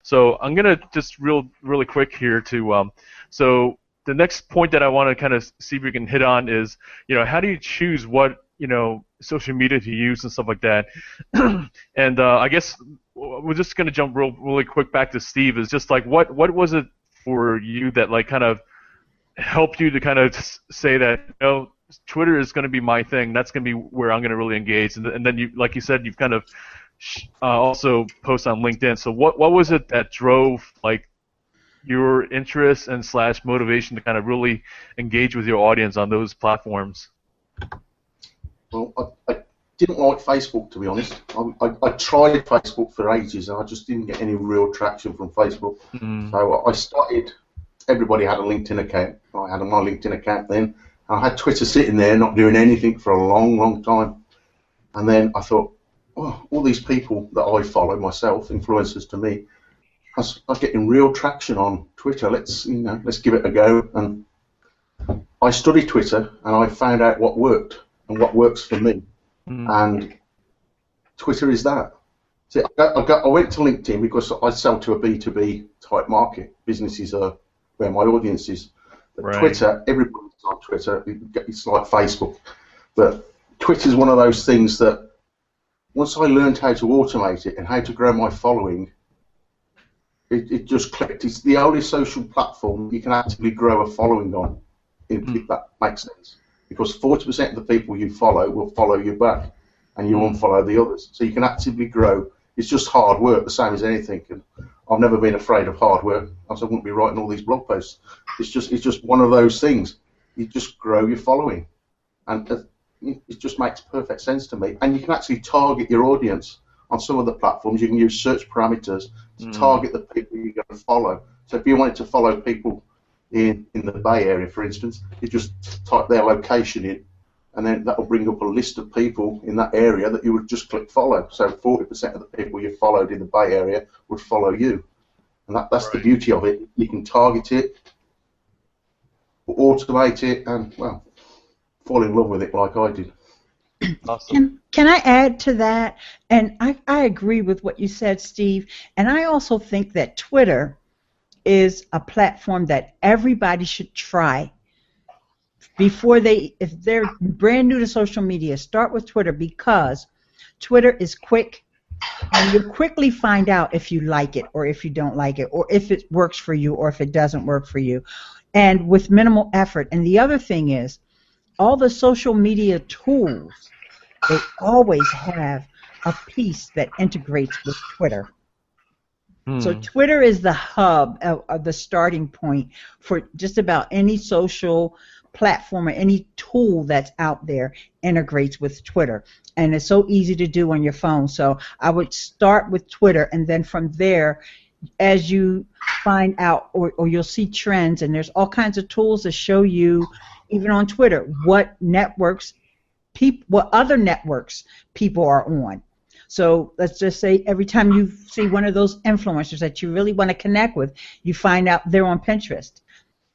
So I'm gonna just really quick here to so the next point that I want to kind of see if we can hit on is, how do you choose what, social media to use and stuff like that? And I guess we're just gonna jump really quick back to Steve. Is just like what was it for you that like kind of helped you to kind of say that, Twitter is going to be my thing. That's going to be where I'm going to really engage. And then you, like you said, you've kind of also post on LinkedIn. So what was it that drove like your interest and / motivation to kind of really engage with your audience on those platforms? Well, I didn't like Facebook, to be honest. I tried Facebook for ages, and I just didn't get any real traction from Facebook. So I started. Everybody had a LinkedIn account. I had my LinkedIn account then. I had Twitter sitting there not doing anything for a long, long time. And then I thought, all these people that I follow myself, influencers to me, I was getting real traction on Twitter. Let's give it a go. And I studied Twitter, and I found out what worked and what works for me. And Twitter is that. See, I went to LinkedIn because I sell to a B2B type market. Businesses are where my audience is. But right. Twitter, everybody's on Twitter. It's like Facebook. But Twitter is one of those things that once I learned how to automate it and how to grow my following, it just clicked. It's the only social platform you can actively grow a following on, if that makes sense. Because 40% of the people you follow will follow you back, and you unfollow the others. So you can actively grow. It's just hard work, the same as anything. And I've never been afraid of hard work, else I wouldn't be writing all these blog posts. It's just one of those things. You just grow your following, and it just makes perfect sense to me. And you can actually target your audience on some of the platforms. You can use search parameters to target the people you're going to follow. So if you wanted to follow people in the Bay Area, for instance, you just type their location in, and then that will bring up a list of people in that area that you would just click follow. So 40% of the people you followed in the Bay Area would follow you. And that's the beauty of it. You can target it, automate it, and, well, fall in love with it like I did. Awesome. Can I add to that? And I agree with what you said, Steve. And I also think that Twitter is a platform that everybody should try before if they're brand new to social media. Start with Twitter, because Twitter is quick, and you'll quickly find out if you like it or if you don't like it, or if it works for you or if it doesn't work for you, and with minimal effort. And the other thing is, all the social media tools, they always have a piece that integrates with Twitter. So Twitter is the hub, the starting point for just about any social platform or any tool that's out there integrates with Twitter. And it's so easy to do on your phone. So I would start with Twitter, and then from there, as you find out, or you'll see trends, and there's all kinds of tools to show you, even on Twitter, what other networks people are on. So let's just say every time you see one of those influencers that you really want to connect with, you find out they're on Pinterest.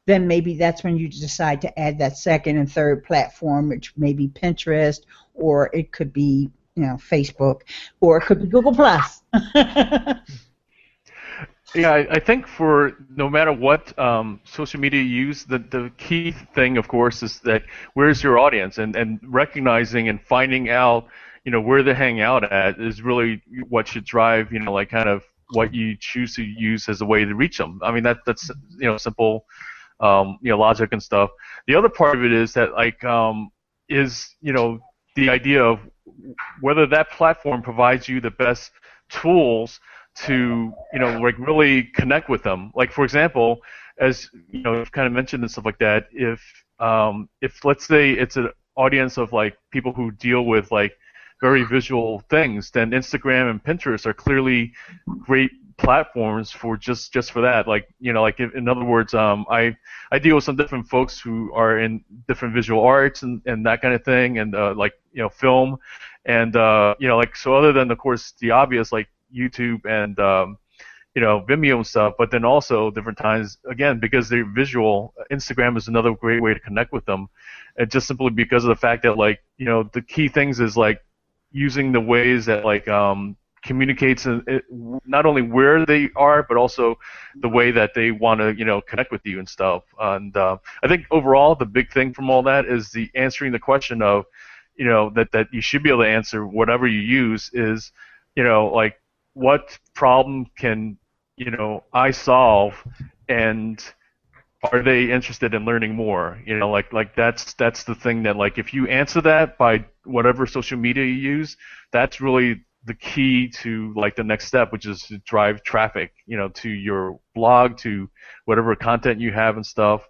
Then maybe that's when you decide to add that second and third platform, which may be Pinterest, or it could be, Facebook, or it could be Google+. Yeah, I think for no matter what social media you use, the key thing, of course, is that where's your audience, and recognizing and finding out, where they hang out at is really what should drive, like kind of what you choose to use as a way to reach them. I mean, that's simple, logic and stuff. The other part of it is that is the idea of whether that platform provides you the best tools to really connect with them. Like, for example, as you've kind of mentioned and stuff like that, if let's say it's an audience of like people who deal with like very visual things, then Instagram and Pinterest are clearly great platforms for just for that. Like in other words, I deal with some different folks who are in different visual arts and that kind of thing, and film, and so other than of course the obvious like YouTube and Vimeo and stuff, but then also different times, again, because they're visual, Instagram is another great way to connect with them, and just simply because of the fact that the key things is like using the ways that communicates not only where they are, but also the way that they want to, connect with you and stuff. And I think overall, the big thing from all that is the answering the question of, that you should be able to answer whatever you use is, like what problem can, I solve, and are they interested in learning more? Like that's the thing that, like, if you answer that by whatever social media you use, that's really the key to, like, the next step, which is to drive traffic, to your blog, to whatever content you have and stuff.